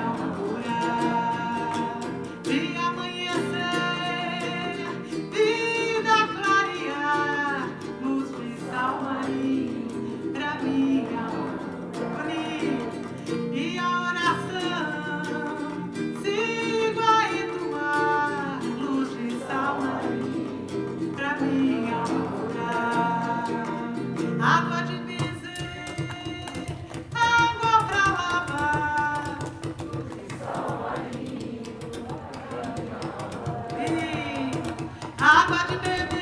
alma curar. De amanhecer, vida clarear, luz de sal marinho pra minha alma unir. E a oração sigo a entoar, luz de sal marinho pra minha alma curar. Água de dizer, água pra lavar, e água de beber.